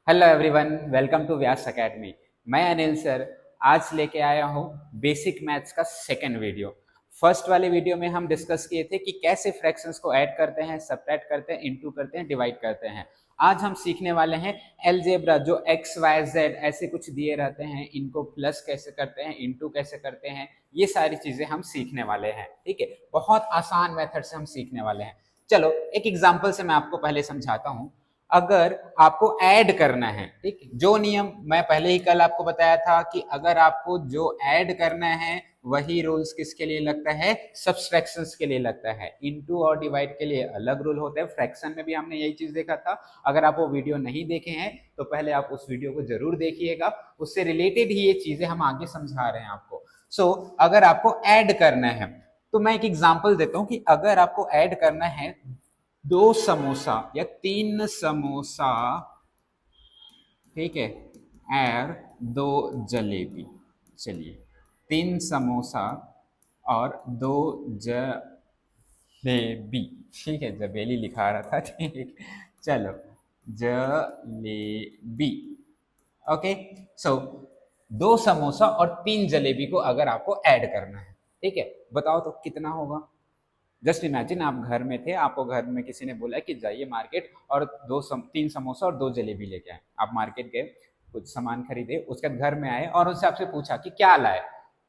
Hello everyone, welcome to Vyas academy. मैं Anil sir आज लेके आया हूँ बेसिक मैथ्स का सेकंड वीडियो। फर्स्ट वाले वीडियो में हम डिस्कस किए थे कि कैसे फ्रैक्शंस को ऐड करते हैं, सब्ट्रैक्ट करते हैं, इनटू करते हैं, डिवाइड करते हैं। आज हम सीखने वाले हैं अलजेब्रा, जो एक्स वाई जेड ऐसे कुछ दिए रहते हैं, इनको प्लस कैसे करते हैं, इनटू कैसे करते हैं, ये सारी चीजें हम सीखने वाले हैं। ठीक है, बहुत आसान मेथड से हम सीखने वाले हैं। चलो एक एग्जाम्पल से मैं आपको पहले समझाता हूँ। अगर आपको ऐड करना है, ठीक, जो नियम मैं पहले ही कल आपको बताया था कि अगर आपको जो ऐड करना है वही रूल्स किसके लिए लगता है, सब्सट्रैक्शंस के लिए लगता है। इनटू और डिवाइड के लिए अलग रूल होते हैं, फ्रैक्शन में भी हमने यही चीज देखा था। अगर आप वो वीडियो नहीं देखे हैं तो पहले आप उस वीडियो को जरूर देखिएगा, उससे रिलेटेड ही ये चीजें हम आगे समझा रहे हैं आपको। अगर आपको ऐड करना है तो मैं एक एग्जांपल देता हूं कि अगर आपको ऐड करना है 2 समोसा या 3 समोसा, ठीक है, और 2 जलेबी। चलिए, 3 समोसा और 2 जलेबी, ठीक है, जबेली लिखा रहा था, ठीक। चलो, जलेबी। ओके, सो 2 समोसा और 3 जलेबी को अगर आपको ऐड करना है, ठीक है, बताओ तो कितना होगा। जस्ट इमेजिन आप घर में थे, आपको घर में किसी ने बोला कि जाइए मार्केट और 3 समोसा और 2 जलेबी लेके आए। आप मार्केट गए, कुछ सामान खरीदे, उसके बाद घर में आए और उनसे आपसे पूछा कि क्या लाए,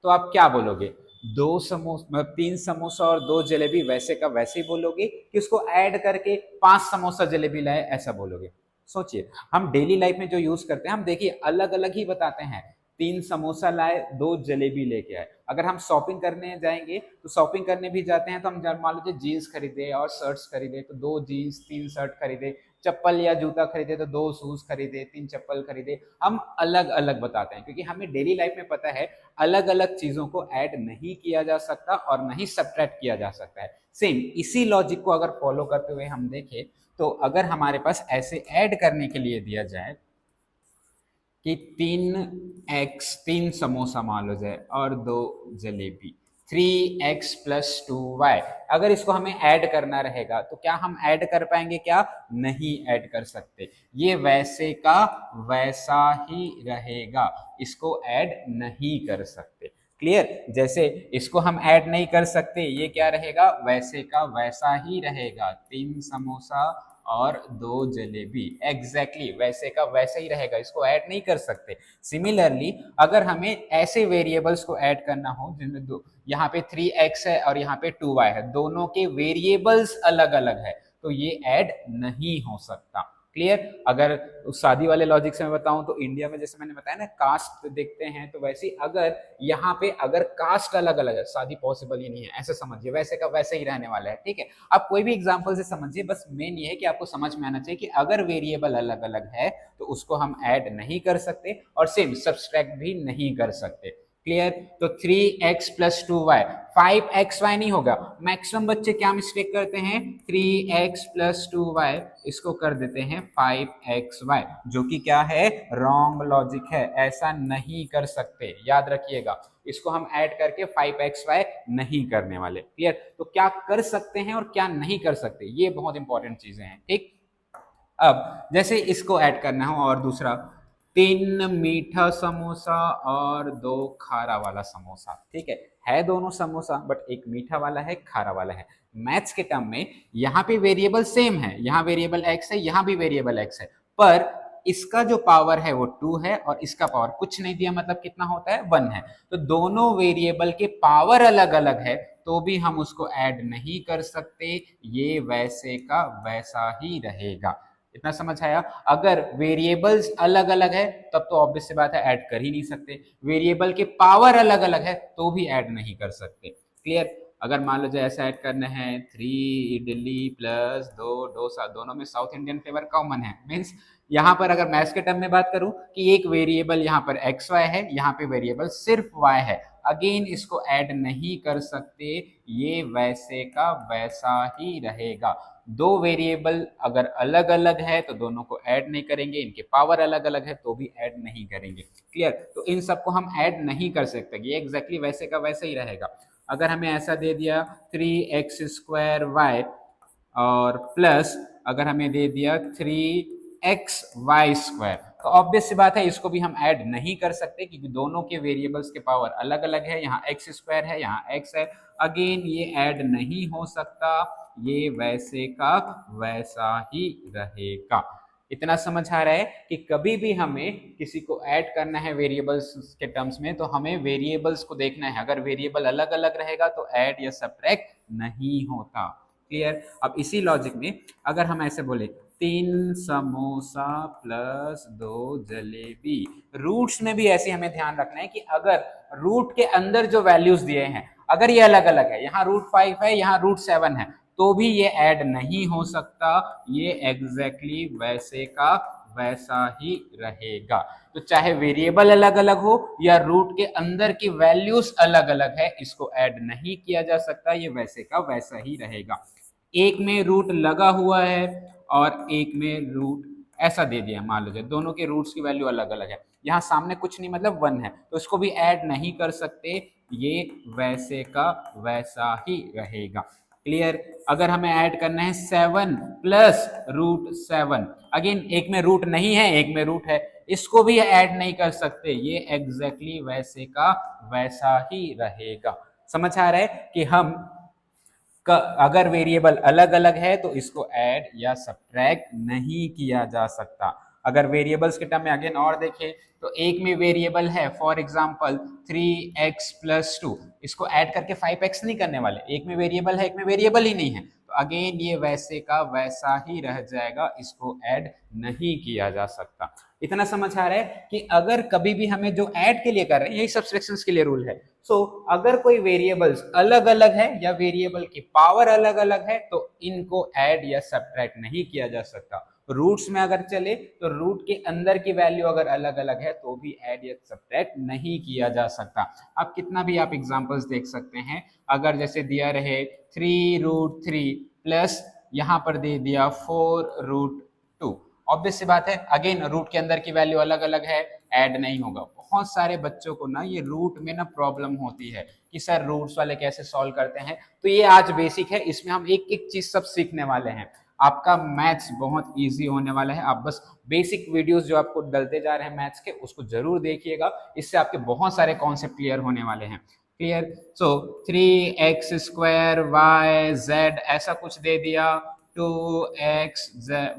तो आप क्या बोलोगे? 2 समोसा मतलब 3 समोसा और 2 जलेबी वैसे का वैसे ही बोलोगे कि उसको ऐड करके 5 समोसा जलेबी लाए, ऐसा बोलोगे? सोचिए, हम डेली लाइफ में जो यूज करते हैं, हम देखिए अलग अलग ही बताते हैं। 3 समोसा लाए, 2 जलेबी लेके आए। अगर हम शॉपिंग करने जाएंगे तो शॉपिंग करने भी जाते हैं तो हम मान लीजिए जीन्स खरीदे और शर्ट्स खरीदे तो 2 जीन्स 3 शर्ट खरीदे, चप्पल या जूता खरीदे तो 2 शूज खरीदे, 3 चप्पल खरीदे। हम अलग अलग बताते हैं क्योंकि हमें डेली लाइफ में पता है अलग अलग चीजों को ऐड नहीं किया जा सकता और नहीं सब्ट्रैक्ट किया जा सकता है। सेम इसी लॉजिक को अगर फॉलो करते हुए हम देखें तो अगर हमारे पास ऐसे ऐड करने के लिए दिया जाए कि 3 समोसा मान लो जाए और 2 जलेबी, 3x+2y। अगर इसको हमें ऐड करना रहेगा तो क्या हम ऐड कर पाएंगे? क्या नहीं ऐड कर सकते। ये वैसे का वैसा ही रहेगा, इसको ऐड नहीं कर सकते। क्लियर? जैसे इसको हम ऐड नहीं कर सकते, ये क्या रहेगा? वैसे का वैसा ही रहेगा। 3 समोसा और 2 जलेबी एग्जैक्टली वैसे का वैसे ही रहेगा, इसको ऐड नहीं कर सकते। सिमिलरली अगर हमें ऐसे वेरिएबल्स को ऐड करना हो जिनमें दो, यहाँ पे 3x है और यहाँ पे 2y है, दोनों के वेरिएबल्स अलग अलग है, तो ये ऐड नहीं हो सकता। क्लियर? अगर उस शादी वाले लॉजिक से मैं बताऊं तो इंडिया में जैसे मैंने बताया ना कास्ट देखते हैं, तो वैसे अगर यहाँ पे अगर कास्ट अलग अलग है, शादी पॉसिबल ही नहीं है, ऐसे समझिए, वैसे का वैसे ही रहने वाला है। ठीक है, आप कोई भी एग्जांपल से समझिए, बस मेन ये है कि आपको समझ में आना चाहिए कि अगर वेरिएबल अलग अलग है तो उसको हम ऐड नहीं कर सकते और सेम सब्सट्रैक्ट भी नहीं कर सकते। क्लियर? तो 3x+2y, 5xy नहीं होगा। मैक्सिमम बच्चे क्या मिस्टेक करते हैं? 3x+2y इसको कर देते हैं 5xy, जो कि क्या है? रॉन्ग लॉजिक है, ऐसा नहीं कर सकते, याद रखिएगा। इसको हम ऐड करके 5xy नहीं करने वाले। क्लियर? तो क्या कर सकते हैं और क्या नहीं कर सकते, ये बहुत इंपॉर्टेंट चीजें हैं। ठीक, अब जैसे इसको ऐड करना हो और दूसरा, 3 मीठा समोसा और 2 खारा वाला समोसा। ठीक है दोनों समोसा, बट एक मीठा वाला है, खारा वाला है। मैथ्स के टर्म में यहाँ पे वेरिएबल सेम है, यहाँ वेरिएबल x है, यहाँ भी वेरिएबल x है, पर इसका जो पावर है वो 2 है और इसका पावर कुछ नहीं दिया, मतलब कितना होता है? 1 है। तो दोनों वेरिएबल के पावर अलग अलग है तो भी हम उसको ऐड नहीं कर सकते, ये वैसे का वैसा ही रहेगा। इतना समझ आया? अगर वेरिएबल्स अलग अलग है तब तो ऑब्वियस सी बात है ऐड कर ही नहीं सकते, वेरिएबल के पावर अलग अलग है तो भी ऐड नहीं कर सकते। क्लियर? अगर मान लो जाए ऐसा ऐड करना है, 3 इडली प्लस 2 डोसा, दोनों में साउथ इंडियन फ्लेवर कॉमन है, मीन्स यहाँ पर अगर मैथ्स के टर्म में बात करूं कि एक वेरिएबल यहाँ पर एक्स वाई है, यहाँ पे वेरिएबल सिर्फ वाई है, अगेन इसको ऐड नहीं कर सकते, ये वैसे का वैसा ही रहेगा। दो वेरिएबल अगर अलग अलग है तो दोनों को ऐड नहीं करेंगे, इनके पावर अलग अलग है तो भी ऐड नहीं करेंगे। क्लियर? तो इन सबको हम ऐड नहीं कर सकते, ये एग्जैक्टली वैसे का वैसे ही रहेगा। अगर हमें ऐसा दे दिया 3x² y और प्लस अगर हमें दे दिया 3 एक्स वाई स्क्वायर। तो ऑब्वियस सी बात है इसको भी हम ऐड नहीं कर सकते क्योंकि दोनों के वेरिएबल्स के पावर अलग अलग है, यहाँ एक्स स्क्वायर है, यहाँ एक्स है। अगेन ये ऐड नहीं हो सकता, ये वैसे का वैसा ही रहेगा। इतना समझ आ रहा है कि कभी भी हमें किसी को ऐड करना है वेरिएबल्स के टर्म्स में तो हमें वेरिएबल्स को देखना है, अगर वेरिएबल अलग अलग रहेगा तो ऐड या सब्ट्रैक्ट नहीं होता। क्लियर। अब इसी लॉजिक में अगर हम ऐसे बोले 3 समोसा प्लस 2 जलेबी, रूट्स में भी ऐसे हमें ध्यान रखना है कि अगर रूट के अंदर जो वैल्यूज दिए हैं अगर ये अलग अलग है, यहाँ √5 है, यहाँ √7 है, तो भी ये ऐड नहीं हो सकता, ये एग्जैक्टली वैसे का वैसा ही रहेगा। तो चाहे वेरिएबल अलग अलग हो या रूट के अंदर की वैल्यूज अलग अलग है, इसको ऐड नहीं किया जा सकता, ये वैसे का वैसा ही रहेगा। एक में रूट लगा हुआ है और एक में रूट ऐसा दे दिया, मान लीजिए दोनों के रूट्स की वैल्यू अलग अलग है, यहाँ सामने कुछ नहीं मतलब 1 है, तो इसको भी ऐड नहीं कर सकते, ये वैसे का वैसा ही रहेगा। क्लियर। अगर हमें ऐड करना है 7 प्लस √7, अगेन एक में रूट नहीं है एक में रूट है, इसको भी ऐड नहीं कर सकते, ये एग्जैक्टली वैसे का वैसा ही रहेगा। समझ आ रहा है कि हम अगर वेरिएबल अलग अलग है तो इसको ऐड या सब्ट्रैक्ट नहीं किया जा सकता। अगर वेरिएबल्स के टर्म में अगेन और देखें तो एक में वेरिएबल है फॉर एग्जांपल 3x + 2, इसको ऐड करके 5x नहीं करने वाले, एक में वेरिएबल है एक में वेरिएबल ही नहीं है, तो अगेन ये वैसे का वैसा ही रह जाएगा, इसको ऐड नहीं किया जा सकता। इतना समझ आ रहा है कि अगर कभी भी हमें जो ऐड के लिए कर रहे हैं यही सब्सट्रैक्शंस के लिए रूल है। अगर कोई वेरिएबल्स अलग अलग है या वेरिएबल की पावर अलग अलग है तो इनको ऐड या सब्ट्रैक्ट नहीं किया जा सकता। रूट्स में अगर चले तो रूट के अंदर की वैल्यू अगर अलग अलग है तो भी ऐड या सब्ट्रैक्ट नहीं किया जा सकता। अब कितना भी आप एग्जांपल्स देख सकते हैं, अगर जैसे दिया रहे 3√3 प्लस यहाँ पर दे दिया 4√2, ऑब्वियस सी बात है अगेन रूट के अंदर की वैल्यू अलग अलग है, ऐड नहीं होगा। बहुत सारे बच्चों को ना ये रूट में ना प्रॉब्लम होती है कि सर रूट्स वाले कैसे सॉल्व करते हैं, तो ये आज बेसिक है, इसमें हम एक एक चीज सब सीखने वाले हैं। आपका मैथ्स बहुत इजी होने वाला है, आप बस बेसिक वीडियोस जो आपको डलते जा रहे हैं मैथ्स के उसको जरूर देखिएगा, इससे आपके बहुत सारे कॉन्सेप्ट क्लियर होने वाले हैं। क्लियर। 3x² y z ऐसा कुछ दे दिया, 2x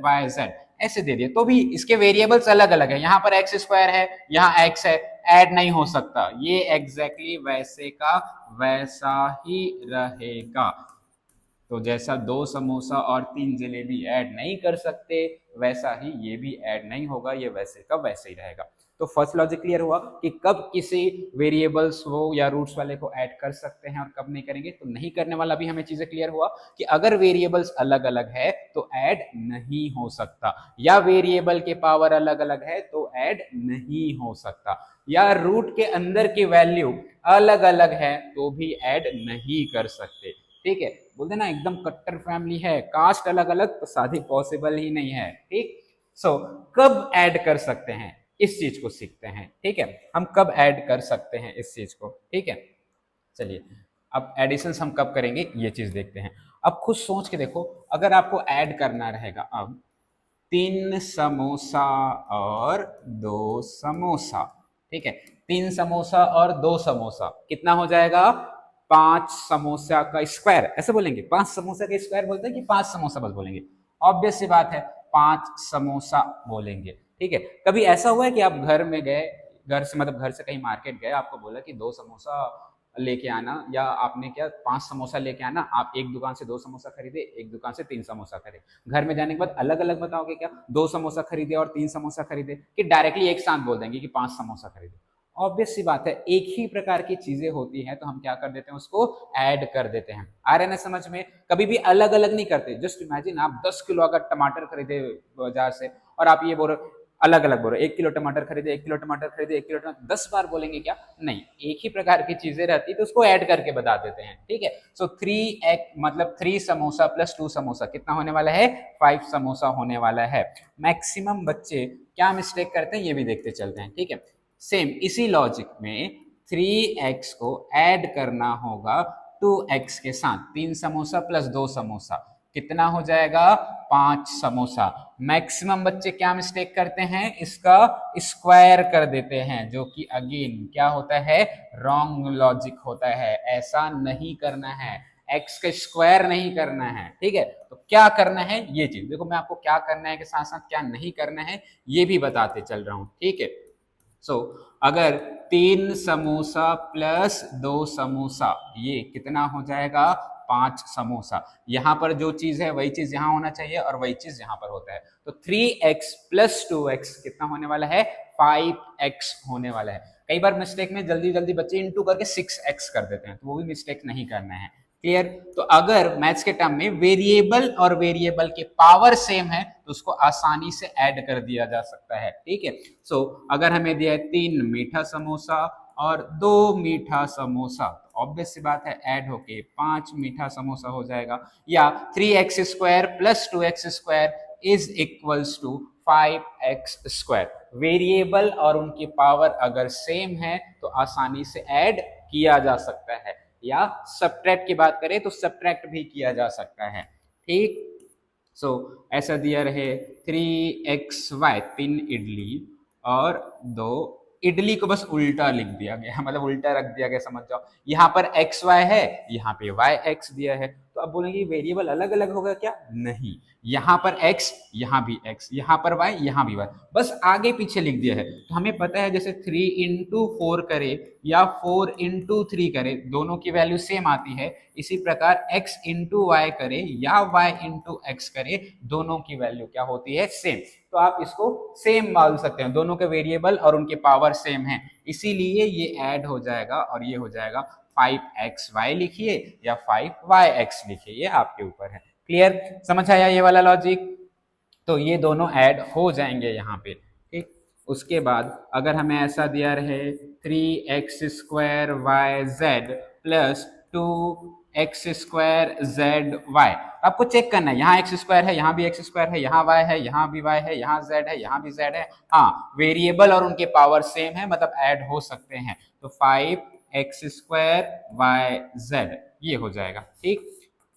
y z ऐसे दे दिया, तो भी इसके वेरिएबल्स अलग अलग है, यहाँ पर x² है यहाँ x है, ऐड नहीं हो सकता, ये एग्जैक्टली वैसे का वैसा ही रहेगा। तो जैसा 2 समोसा और 3 जलेबी ऐड नहीं कर सकते वैसा ही ये भी ऐड नहीं होगा, ये वैसे का वैसे ही रहेगा। तो फर्स्ट लॉजिक क्लियर हुआ कि कब किसी वेरिएबल्स हो या रूट्स वाले को ऐड कर सकते हैं और कब नहीं करेंगे। तो नहीं करने वाला भी हमें चीजें क्लियर हुआ कि अगर वेरिएबल्स अलग अलग है तो ऐड नहीं हो सकता, या वेरिएबल के पावर अलग अलग है तो ऐड नहीं हो सकता, या रूट के अंदर की वैल्यू अलग अलग है तो भी ऐड नहीं कर सकते। ठीक है, बोलते ना एकदम कट्टर फैमिली है, कास्ट अलग अलग तो शादी पॉसिबल ही नहीं है। ठीक। कब ऐड कर सकते हैं इस चीज को सीखते हैं। ठीक है, हम कब ऐड कर सकते हैं इस चीज को। ठीक है, चलिए अब एडिशंस हम कब करेंगे ये चीज देखते हैं। अब खुद सोच के देखो, अगर आपको ऐड करना रहेगा अब 3 समोसा और 2 समोसा, ठीक है, 3 समोसा और 2 समोसा कितना हो जाएगा, 5 समोसा का स्क्वायर, ऐसे बोलेंगे 5 समोसा का स्क्वायर बोलते हैं कि 5 समोसा बस बोलेंगे, ऑब्वियस सी बात है 5 समोसा बोलेंगे। ठीक है, कभी ऐसा हुआ है कि आप घर में गए, घर से मतलब घर से कहीं मार्केट गए, आपको बोला कि 2 समोसा लेके आना, या आपने क्या 5 समोसा लेके आना, आप एक दुकान से 2 समोसा खरीदे एक दुकान से 3 समोसा खरीदे, घर में जाने के बाद अलग अलग बताओगे क्या 2 समोसा खरीदे और 3 समोसा खरीदे, कि डायरेक्टली एक साथ बोल देंगे कि 5 समोसा खरीदे। ऑब्वियस सी बात है एक ही प्रकार की चीजें होती हैं तो हम क्या कर देते हैं उसको ऐड कर देते हैं। आ रहे ना समझ में, कभी भी अलग अलग नहीं करते। जस्ट इमेजिन आप 10 किलो अगर टमाटर खरीदे बाजार से और आप ये बोल रहे अलग अलग बोलो 1 किलो टमाटर खरीदे 1 किलो टमाटर खरीदे 1 किलो टमाटर, 10 बार बोलेंगे क्या, नहीं, एक ही प्रकार की चीजें रहती तो उसको ऐड करके बता देते हैं। ठीक है, 3 मतलब 3 समोसा प्लस 2 समोसा कितना होने वाला है, 5 समोसा होने वाला है। मैक्सिमम बच्चे क्या मिस्टेक करते हैं ये भी देखते चलते हैं। ठीक है, सेम इसी लॉजिक में 3x को ऐड करना होगा 2x के साथ, 3 समोसा प्लस 2 समोसा, कितना हो जाएगा 5 समोसा। मैक्सिमम बच्चे क्या मिस्टेक करते हैं, इसका स्क्वायर कर देते हैं, जो कि अगेन क्या होता है, रॉन्ग लॉजिक होता है। ऐसा नहीं करना है, एक्स का स्क्वायर नहीं करना है, ठीक है। तो क्या करना है ये चीज देखो, मैं आपको क्या करना है के साथ साथ क्या नहीं करना है ये भी बताते चल रहा हूं, ठीक है। सो अगर 3 समोसा प्लस 2 समोसा, ये कितना हो जाएगा 5 समोसा। यहां पर जो चीज है वही चीज यहां होना चाहिए और वही चीज यहां पर होता है। तो 3x प्लस 2x कितना होने वाला है, 5x होने वाला है। कई बार मिस्टेक में जल्दी जल्दी बच्चे इंटू करके 6x कर देते हैं, तो वो भी मिस्टेक नहीं करना है। क्लियर। तो अगर मैथ्स के टर्म में वेरिएबल और वेरिएबल के पावर सेम है तो उसको आसानी से ऐड कर दिया जा सकता है, ठीक है। सो अगर हमें दिया है 3 मीठा समोसा और 2 मीठा समोसा, तो ऑब्वियस सी बात है ऐड होके 5 मीठा समोसा हो जाएगा। या 3x square plus 2x square is equals to 5x square. Variable और उनकी पावर अगर सेम है तो आसानी से ऐड किया जा सकता है, या सब्ट्रैक्ट की बात करें तो सब्ट्रैक्ट भी किया जा सकता है, ठीक। सो ऐसा दिया रहे 3xy 3 इडली और 2 इडली को बस उल्टा लिख दिया गया, मतलब उल्टा रख दिया गया, समझ जाओ। यहाँ पर एक्स वाई है, यहाँ पे वाई एक्स दिया है, तो अब बोलेंगे वेरिएबल अलग अलग होगा क्या, नहीं। यहाँ पर x, यहाँ भी x, यहाँ पर y, यहाँ भी y, बस आगे पीछे लिख दिया है। तो हमें पता है जैसे 3 इंटू 4 करे या 4 इंटू 3 करे, दोनों की वैल्यू सेम आती है। इसी प्रकार x इंटू वाई करे या y इंटू एक्स करे, दोनों की वैल्यू क्या होती है, सेम। तो आप इसको सेम मान सकते हैं, दोनों के वेरिएबल और उनके पावर सेम है, इसीलिए ये ऐड हो जाएगा और ये हो जाएगा 5xy लिखिए या 5yx लिखिए, ये आपके ऊपर है। क्लियर, समझ आया ये वाला लॉजिक। तो ये दोनों ऐड हो जाएंगे यहाँ पे, ठीक। उसके बाद अगर हमें ऐसा दिया रहे 3x square Y Z plus 2x square Z Y, आपको चेक करना है, यहाँ एक्स स्क्वायर है, यहाँ भी एक्स स्क्वायर है, यहाँ y है, यहाँ भी y है, यहाँ z है, यहाँ भी z है। हाँ, वेरिएबल और उनके पावर सेम है, मतलब ऐड हो सकते हैं। तो 5x स्क्वायर वाई जेड ये हो जाएगा, ठीक।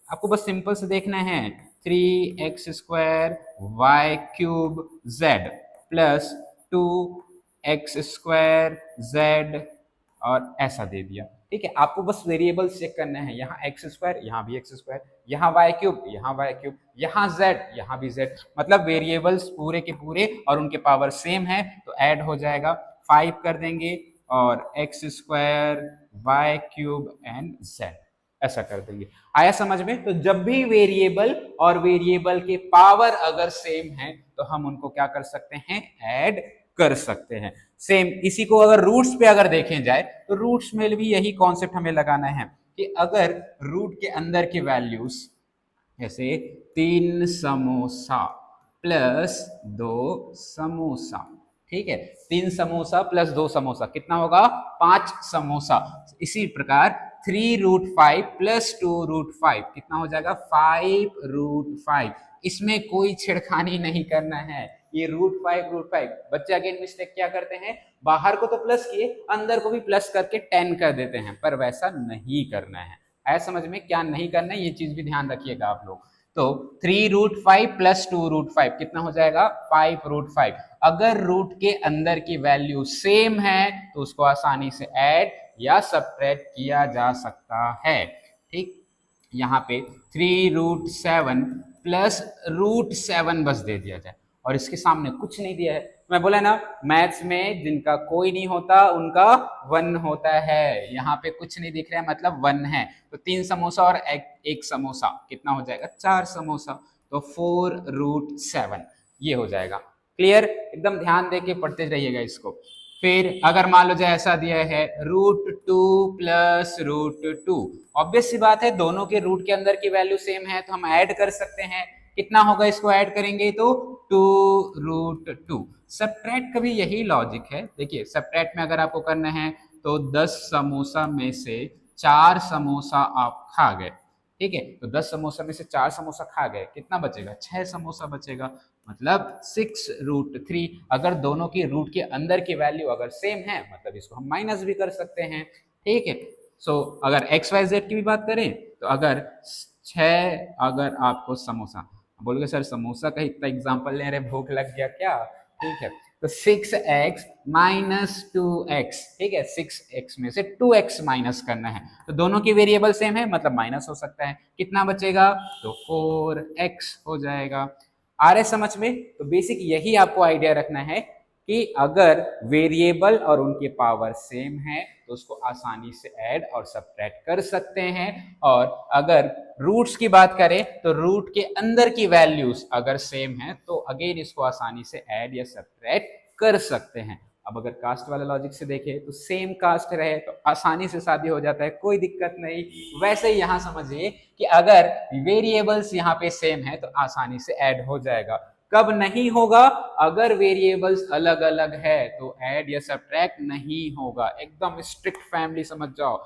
आपको बस सिंपल से देखना है 3x square Y cube Z plus 2x square Z और ऐसा दे दिया, ठीक है। आपको बस वेरिएबल चेक करना है, यहाँ एक्स स्क्वायर, यहाँ भी एक्स स्क्वायर, यहाँ वाई क्यूब, यहाँ वाई क्यूब, यहाँ जेड, यहाँ भी जेड, मतलब वेरिएबल्स पूरे के पूरे और उनके पावर सेम है, तो ऐड हो जाएगा। 5 कर देंगे और X square Y cube and Z ऐसा कर देंगे। आया समझ में। तो जब भी वेरिएबल और वेरिएबल के पावर अगर सेम है तो हम उनको क्या कर सकते हैं, ऐड कर सकते हैं। सेम इसी को अगर रूट्स पे अगर देखें जाए तो रूट्स में भी यही कॉन्सेप्ट हमें लगाना है कि अगर रूट के अंदर की वैल्यूज जैसे 3 समोसा प्लस 2 समोसा, ठीक है, 3 समोसा प्लस 2 समोसा कितना होगा, 5 समोसा। इसी प्रकार 3√5 प्लस 2√5 कितना हो जाएगा, 5√5। इसमें कोई छेड़खानी नहीं करना है, ये √5 बच्चे अगेन मिस्टेक क्या करते हैं, बाहर को तो प्लस किए अंदर को भी प्लस करके 10 कर देते हैं, पर वैसा नहीं करना है। ऐसा समझ में क्या नहीं करना है, ये चीज भी ध्यान रखिएगा आप लोग। तो 3√5 प्लस 2√5 कितना हो जाएगा, 5√5। अगर रूट के अंदर की वैल्यू सेम है तो उसको आसानी से ऐड या सब्ट्रैक्ट किया जा सकता है, ठीक। यहाँ पे 3√7 प्लस √7 बस दे दिया जाए और इसके सामने कुछ नहीं दिया है। मैं बोला ना, मैथ्स में जिनका कोई नहीं होता उनका 1 होता है। यहाँ पे कुछ नहीं दिख रहा है, मतलब 1 है। तो 3 समोसा और एक समोसा कितना हो जाएगा, 4 समोसा, तो 4√7 ये हो जाएगा। क्लियर, एकदम ध्यान दे के पढ़ते रहिएगा इसको। फिर अगर मान लो जाए ऐसा दिया है √2 प्लस √2, ऑब्वियस सी बात है दोनों के रूट के अंदर की वैल्यू सेम है तो हम ऐड कर सकते हैं। कितना होगा, इसको ऐड करेंगे तो 2√2। सब्ट्रैक्ट का भी यही लॉजिक है। देखिए सब्ट्रैक्ट में अगर आपको करना है तो 10 समोसा में से 4 समोसा आप खा गए, ठीक है, तो 10 समोसा में से 4 समोसा खा गए, कितना बचेगा, 6 समोसा बचेगा, मतलब 6√3। अगर दोनों की रूट के अंदर की वैल्यू अगर सेम है मतलब इसको हम माइनस भी कर सकते हैं, ठीक है। सो अगर एक्स वाई जेड की भी बात करें तो अगर 6 अगर आपको समोसा, बोलोगे सर समोसा का इतना एग्जाम्पल ले रहे, भूख लग गया क्या? ठीक है, तो 6x माइनस 2x, ठीक है, 6x में से 2x माइनस करना है, तो दोनों की वेरिएबल सेम है, मतलब माइनस हो सकता है, कितना बचेगा? तो 4x हो जाएगा। आ रहे समझ में? तो बेसिक यही आपको आइडिया रखना है कि अगर वेरिएबल और उनके पावर सेम है तो उसको आसानी से ऐड और सब्ट्रैक्ट कर सकते हैं, और अगर रूट्स की बात करें तो रूट के अंदर की वैल्यूज अगर सेम है तो अगेन इसको आसानी से ऐड या सब्ट्रैक्ट कर सकते हैं। अब अगर कास्ट वाला लॉजिक से देखें तो सेम कास्ट रहे तो आसानी से शादी हो जाता है, कोई दिक्कत नहीं। वैसे ही यहां समझिए कि अगर वेरिएबल्स यहाँ पे सेम है तो आसानी से ऐड हो जाएगा। कब नहीं होगा? अगर वेरिएबल्स अलग अलग है तो ऐड या सब्ट्रैक्ट नहीं होगा, एकदम स्ट्रिक्ट फैमिली समझ जाओ,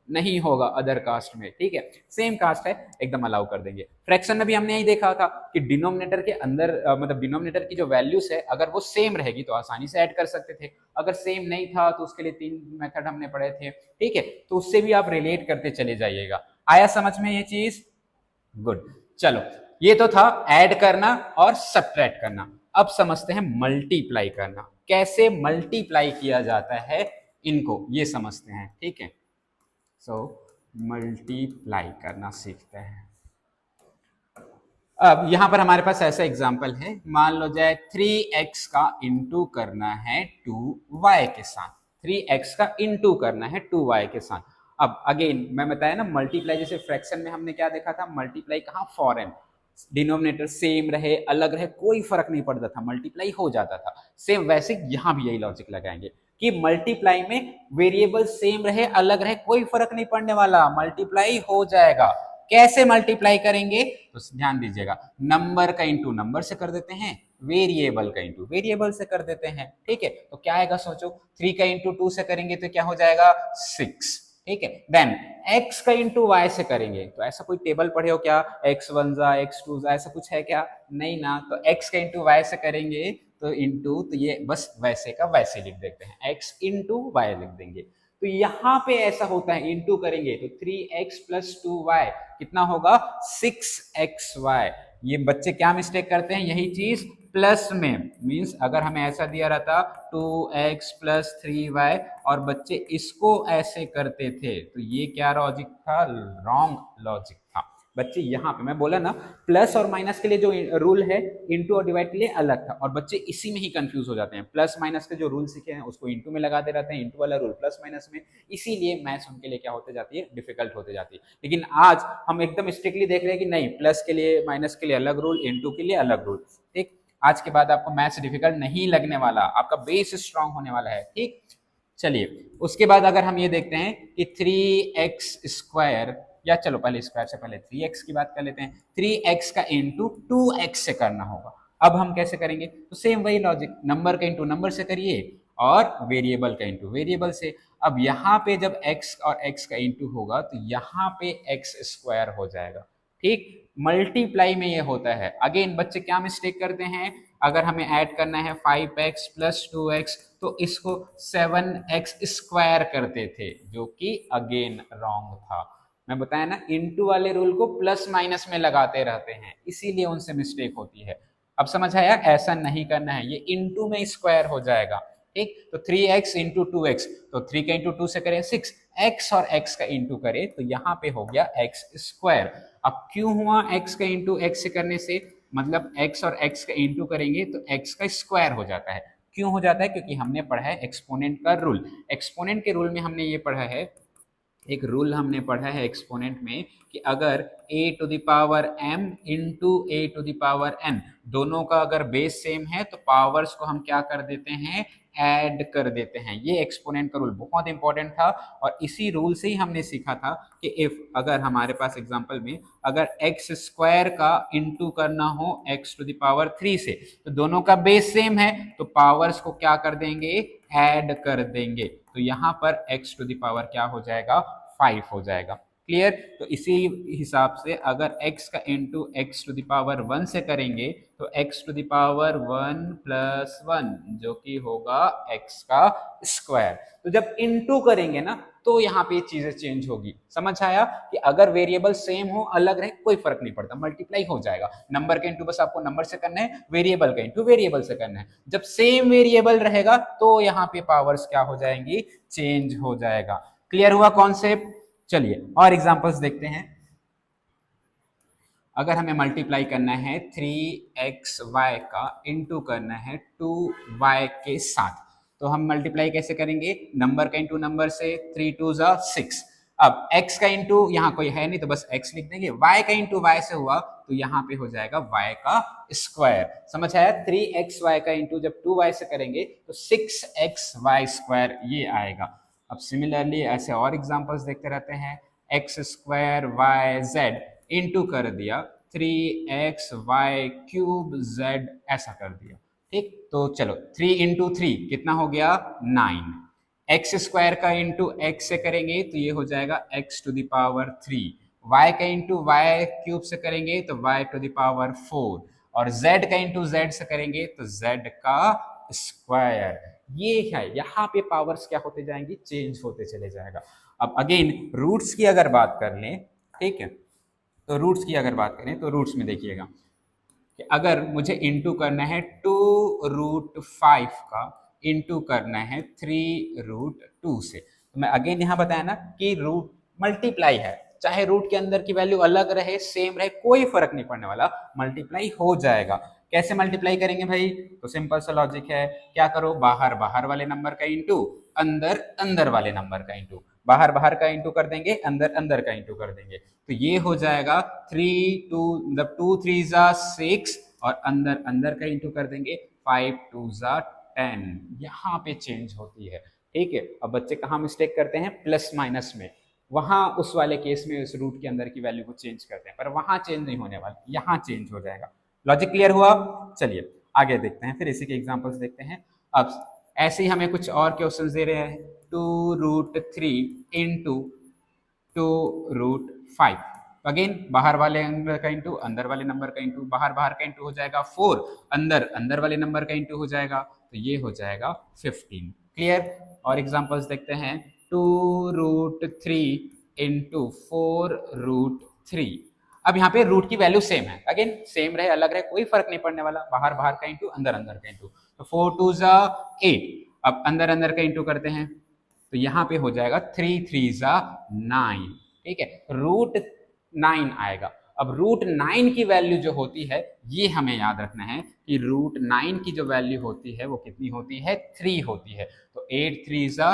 नहीं होगा अदर कास्ट में, ठीक है। सेम कास्ट है एकदम अलाउ कर देंगे। फ्रैक्शन में भी हमने यही देखा था कि डिनोमिनेटर के अंदर मतलब डिनोमिनेटर की जो वैल्यूज है अगर वो सेम रहेगी तो आसानी से ऐड कर सकते थे, अगर सेम नहीं था तो उसके लिए 3 मेथड हमने पढ़े थे, ठीक है, तो उससे भी आप रिलेट करते चले जाइएगा। आया समझ में ये चीज? गुड। चलो, ये तो था ऐड करना और सब्ट्रैक्ट करना। अब समझते हैं मल्टीप्लाई करना, कैसे मल्टीप्लाई किया जाता है इनको ये समझते हैं, ठीक है। सो मल्टीप्लाई करना सीखते हैं। अब यहां पर हमारे पास ऐसा एग्जांपल है, मान लो जाए 3x का इंटू करना है 2y के साथ, 3x का इंटू करना है 2y के साथ। अब अगेन मैं बताया ना मल्टीप्लाई, जैसे फ्रैक्शन में हमने क्या देखा था, मल्टीप्लाई कहाँ फॉरेन, डिनोमिनेटर सेम रहे अलग रहे कोई फर्क नहीं पड़ता था, मल्टीप्लाई हो जाता था। सेम वैसे यहां भी यही लॉजिक लगाएंगे कि मल्टीप्लाई में वेरिएबल सेम रहे अलग रहे कोई फर्क नहीं पड़ने वाला, मल्टीप्लाई हो जाएगा। कैसे मल्टीप्लाई करेंगे तो ध्यान दीजिएगा, नंबर का इंटू नंबर से कर देते हैं, वेरिएबल का इंटू वेरिएबल से कर देते हैं, ठीक है। तो क्या आएगा सोचो, 3 का इंटू 2 से करेंगे तो क्या हो जाएगा 6, ठीक है। देन x का इंटू वाई से करेंगे तो ऐसा कोई टेबल पढ़े हो क्या, x1 जा x2 जा ऐसा कुछ है क्या? नहीं ना, तो x का इंटू वाई से करेंगे तो इंटू, तो ये बस वैसे का वैसे लिख देते हैं, x इंटू वाई लिख देंगे। तो यहां पे ऐसा होता है इंटू करेंगे तो 3x प्लस 2y कितना होगा 6xy। ये बच्चे क्या मिस्टेक करते हैं, यही चीज प्लस में, मींस अगर हमें ऐसा दिया रहता 2x प्लस 3y और बच्चे इसको ऐसे करते थे तो ये क्या लॉजिक था, रॉन्ग लॉजिक था। बच्चे यहाँ पे मैं बोला ना प्लस और माइनस के लिए जो रूल है इंटू और डिवाइड के लिए अलग था, और बच्चे इसी में ही कंफ्यूज हो जाते हैं, प्लस माइनस के जो रूल सीखे हैं उसको इंटू में लगाते रहते हैं, इंटू वाला रूल प्लस माइनस में, इसीलिए मैथ्स उनके लिए क्या होते जाती है, डिफिकल्ट होते जाती है। लेकिन आज हम एकदम स्ट्रिक्टली देख रहे हैं कि नहीं, प्लस के लिए माइनस के लिए अलग रूल, इंटू के लिए अलग रूल, ठीक। आज के बाद आपको मैथ्स डिफिकल्ट नहीं लगने वाला, आपका बेस स्ट्रांग होने वाला है, ठीक। चलिए उसके बाद अगर हम ये देखते हैं कि 3x स्क्वायर, या चलो पहले स्क्वायर से पहले 3x की बात कर लेते हैं, 3x का इंटू 2x से करना होगा। अब हम कैसे करेंगे, तो सेम वही लॉजिक, नंबर का इंटू नंबर से करिए और वेरिएबल का इंटू वेरिएबल से। अब यहाँ पे जब x और x का इंटू होगा तो यहाँ पे x स्क्वायर हो जाएगा, ठीक। मल्टीप्लाई में ये होता है। अगेन बच्चे क्या मिस्टेक करते हैं, अगर हमें ऐड करना है 5x प्लस 2x तो इसको 7x स्क्वायर करते थे, जो कि अगेन रॉन्ग था। मैं बताया ना इंटू वाले रूल को प्लस माइनस में लगाते रहते हैं, इसीलिए उनसे मिस्टेक होती है। अब समझ आया, ऐसा नहीं करना है, ये इंटू में स्क्वायर हो जाएगा, ठीक। तो 3x इंटू 2x, तो 3 का इंटू 2 से करें 6, x और x का इंटू करें तो यहाँ पे हो गया x स्क्वायर। अब क्यों हुआ x का इंटू x से करने से, मतलब x और x का इंटू करेंगे तो x का स्क्वायर हो जाता है। क्यों हो जाता है, क्योंकि हमने पढ़ा है एक्सपोनेंट का रूल। एक्सपोनेंट के रूल में हमने ये पढ़ा है, एक रूल हमने पढ़ा है एक्सपोनेंट में कि अगर a to the power m into a to the power n दोनों का अगर बेस सेम है तो पावर्स को हम क्या कर देते हैं, ऐड कर देते हैं। ये एक्सपोनेंट का रूल बहुत इंपॉर्टेंट था, और इसी रूल से ही हमने सीखा था कि इफ अगर हमारे पास एग्जांपल में अगर x स्क्वायर का इंटू करना हो x टू द पावर 3 से, तो दोनों का बेस सेम है तो पावर्स को क्या कर देंगे, ऐड कर देंगे। तो यहाँ पर x टू द पावर क्या हो जाएगा, 5 हो जाएगा। क्लियर। तो इसी हिसाब से अगर x का into X to the power 1 से करेंगे तो x to the power 1 plus 1 जो कि होगा x का स्क्वायर। तो जब इंटू करेंगे ना तो यहाँ पे चीजें चेंज होगी। समझ आया कि अगर वेरिएबल सेम हो अलग रहे कोई फर्क नहीं पड़ता, मल्टीप्लाई हो जाएगा। नंबर का इंटू बस आपको नंबर से करना है, वेरिएबल का इंटू वेरिएबल से करना है। जब सेम वेरिएबल रहेगा तो यहाँ पे पावर्स क्या हो जाएंगी, चेंज हो जाएगा। क्लियर हुआ कॉन्सेप्ट। चलिए और एग्जांपल्स देखते हैं। अगर हमें मल्टीप्लाई करना है 3xy का इंटू करना है 2y के साथ, तो हम मल्टीप्लाई कैसे करेंगे, नंबर का इंटू नंबर से, 3 2 जा 6। अब x का इंटू यहाँ कोई है नहीं तो बस x लिख देंगे, y का इंटू y से हुआ तो यहाँ पे हो जाएगा y का स्क्वायर। समझ आया। 3xy का इंटू जब 2y से करेंगे तो 6xy स्क्वायर ये आएगा। अब सिमिलरली ऐसे और एग्जांपल्स देखते रहते हैं। X square Y Z into कर दिया 3xy क्यूब z ऐसा कर दिया। ठीक, तो चलो 3 इंटू 3 कितना हो गया 9। एक्स स्क्वायर का इंटू एक्स से करेंगे तो ये हो जाएगा x to the power 3। y का इंटू y क्यूब से करेंगे तो y टू द पावर 4 और z का इंटू z से करेंगे तो z का स्क्वायर। ये है, यहाँ पे पावर्स क्या होते जाएंगी, चेंज होते चले जाएगा। अब अगेन रूट्स की अगर बात कर लें, ठीक है, तो रूट्स की अगर बात करें तो रूट्स में देखिएगा कि अगर मुझे इंटू करना है 2√5 का इंटू करना है 3√2 से, तो मैं अगेन यहाँ बताया ना कि रूट मल्टीप्लाई है, चाहे रूट के अंदर की वैल्यू अलग रहे सेम रहे कोई फर्क नहीं पड़ने वाला, मल्टीप्लाई हो जाएगा। कैसे मल्टीप्लाई करेंगे भाई, तो सिंपल सा लॉजिक है, क्या करो, बाहर बाहर वाले नंबर का इंटू अंदर अंदर वाले नंबर का इंटू, बाहर बाहर का इंटू कर देंगे अंदर अंदर का इंटू कर देंगे, तो ये हो जाएगा 3 2 मतलब 2 3 जा 6 और अंदर अंदर का इंटू कर देंगे 5 2 जा 10। यहाँ पे चेंज होती है। ठीक है, अब बच्चे कहाँ मिस्टेक करते हैं, प्लस माइनस में, वहां उस वाले केस में उस रूट के अंदर की वैल्यू को चेंज करते हैं, पर वहां चेंज नहीं होने वाला, यहाँ चेंज हो जाएगा। लॉजिक क्लियर हुआ। चलिए आगे देखते हैं, फिर इसी के एग्जांपल्स देखते हैं। अब ऐसे ही हमें कुछ और क्वेश्चंस दे रहे हैं, 2√3 इंटू 2√5, अगेन बाहर वाले नंबर का इंटू अंदर वाले नंबर का इंटू, बाहर बाहर का इंटू हो जाएगा 4, अंदर अंदर वाले नंबर का इंटू हो जाएगा, तो ये हो जाएगा 15। क्लियर। और एग्जांपल्स देखते हैं, 2√3 इंटू 4√3। अब यहाँ पे रूट की वैल्यू सेम है, अगेन सेम रहे अलग रहे कोई फर्क नहीं पड़ने वाला, बाहर बाहर का इंटू अंदर अंदर का इंटू, तो 4 2 जा 8, अब अंदर अंदर का इंटू करते हैं तो यहाँ पे हो जाएगा 3 3 जा 9। ठीक है, √9 आएगा। अब √9 की वैल्यू जो होती है ये हमें याद रखना है कि √9 की जो वैल्यू होती है वो कितनी होती है, 3 होती है, तो 8 3 जा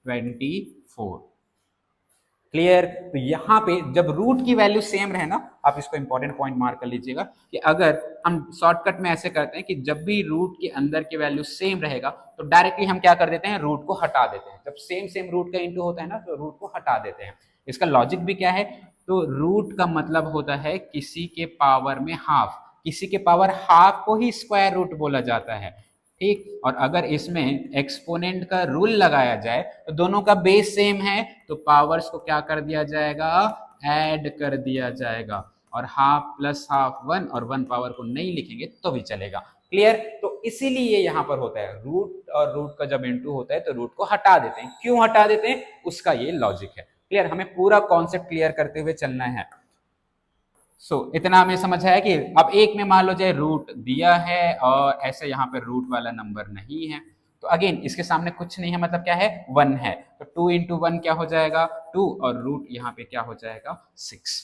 24। क्लियर। तो यहाँ पे जब रूट की वैल्यू सेम रहे ना, आप इसको इंपॉर्टेंट पॉइंट मार्क कर लीजिएगा कि अगर हम शॉर्टकट में ऐसे करते हैं कि जब भी रूट के अंदर की वैल्यू सेम रहेगा तो डायरेक्टली हम क्या कर देते हैं, रूट को हटा देते हैं। जब सेम सेम रूट का इंटू होता है ना तो रूट को हटा देते हैं। इसका लॉजिक भी क्या है, तो रूट का मतलब होता है किसी के पावर में हाफ, किसी के पावर हाफ को ही स्क्वायर रूट बोला जाता है। ठीक, और अगर इसमें एक्सपोनेंट का रूल लगाया जाए तो दोनों का बेस सेम है तो पावर्स को क्या कर दिया जाएगा, ऐड कर दिया जाएगा, और हाफ प्लस हाफ 1 और 1 पावर को नहीं लिखेंगे तो भी चलेगा। क्लियर। तो इसीलिए यहाँ पर होता है रूट और रूट का जब इनटू होता है तो रूट को हटा देते हैं। क्यों हटा देते हैं, उसका ये लॉजिक है। क्लियर, हमें पूरा कॉन्सेप्ट क्लियर करते हुए चलना है। इतना हमें समझ है कि अब एक में मान लो जाए रूट दिया है और ऐसे यहाँ पे रूट वाला नंबर नहीं है, तो अगेन इसके सामने कुछ नहीं है, मतलब क्या है, 1 है, तो 2 इंटू 1 क्या हो जाएगा 2, और रूट यहाँ पे क्या हो जाएगा 6।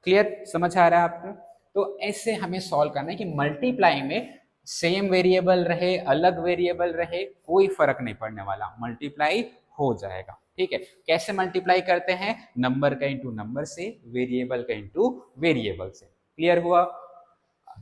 क्लियर, समझ आ रहा है आपको। तो ऐसे हमें सॉल्व करना है कि मल्टीप्लाई में सेम वेरिएबल रहे अलग वेरिएबल रहे कोई फर्क नहीं पड़ने वाला, मल्टीप्लाई हो जाएगा। ठीक है, कैसे मल्टीप्लाई करते हैं, नंबर का इंटू नंबर से, वेरिएबल का इंटू वेरिएबल से। क्लियर हुआ।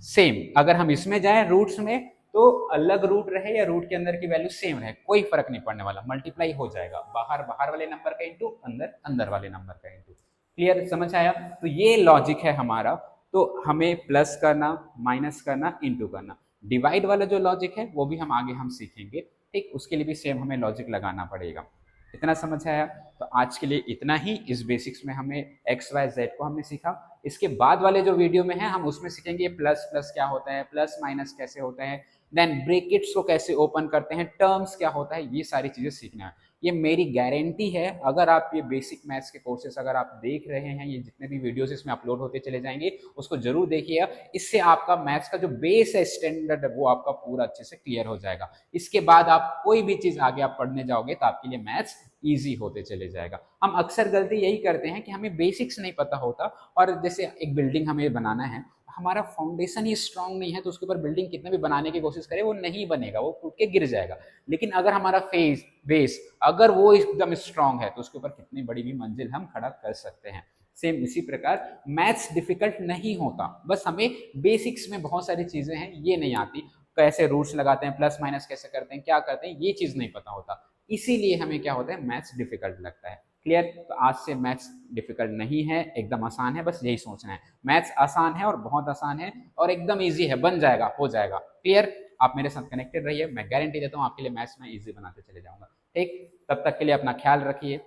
सेम अगर हम इसमें जाएं रूट्स में तो अलग रूट रहे या रूट के अंदर की वैल्यू सेम रहे कोई फर्क नहीं पड़ने वाला, मल्टीप्लाई हो जाएगा, बाहर बाहर वाले नंबर का इंटू अंदर अंदर वाले नंबर का इंटू। क्लियर, समझ आया। तो ये लॉजिक है हमारा। तो हमें प्लस करना, माइनस करना, इंटू करना, डिवाइड वाला जो लॉजिक है वो भी हम आगे हम सीखेंगे। ठीक, उसके लिए भी सेम हमें लॉजिक लगाना पड़ेगा। इतना समझ आया? तो आज के लिए इतना ही। इस बेसिक्स में हमें एक्स वाई जेड को हमने सीखा। इसके बाद वाले जो वीडियो में है हम उसमें सीखेंगे प्लस प्लस क्या होता है, प्लस माइनस कैसे होता है, देन ब्रैकेट्स को कैसे ओपन करते हैं, टर्म्स क्या होता है, ये सारी चीजें सीखना है। ये मेरी गारंटी है, अगर आप ये बेसिक मैथ्स के कोर्सेस अगर आप देख रहे हैं, ये जितने भी वीडियोस इसमें अपलोड होते चले जाएंगे उसको जरूर देखिएगा। इससे आपका मैथ्स का जो बेस है स्टैंडर्ड वो आपका पूरा अच्छे से क्लियर हो जाएगा। इसके बाद आप कोई भी चीज आगे आप पढ़ने जाओगे तो आपके लिए मैथ्स ईजी होते चले जाएगा। हम अक्सर गलती यही करते हैं कि हमें बेसिक्स नहीं पता होता, और जैसे एक बिल्डिंग हमें बनाना है, हमारा फाउंडेशन ही स्ट्रांग नहीं है तो उसके ऊपर बिल्डिंग कितने भी बनाने की कोशिश करे वो नहीं बनेगा, वो टूट के गिर जाएगा। लेकिन अगर हमारा फेस बेस अगर वो एकदम स्ट्रांग है तो उसके ऊपर कितनी बड़ी भी मंजिल हम खड़ा कर सकते हैं। सेम इसी प्रकार मैथ्स डिफिकल्ट नहीं होता, बस हमें बेसिक्स में बहुत सारी चीजें हैं ये नहीं आती, कैसे रूट्स लगाते हैं, प्लस माइनस कैसे करते हैं, क्या करते हैं, ये चीज नहीं पता होता, इसीलिए हमें क्या होता है मैथ्स डिफिकल्ट लगता है। क्लियर? तो आज से मैथ्स डिफिकल्ट नहीं है, एकदम आसान है, बस यही सोचना है। मैथ्स आसान है और बहुत आसान है और एकदम इजी है, बन जाएगा, हो जाएगा। क्लियर? आप मेरे साथ कनेक्टेड रहिए, मैं गारंटी देता हूँ आपके लिए मैथ्स में इजी बनाते चले जाऊंगा। ठीक, तब तक के लिए अपना ख्याल रखिए।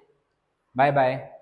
Bye bye.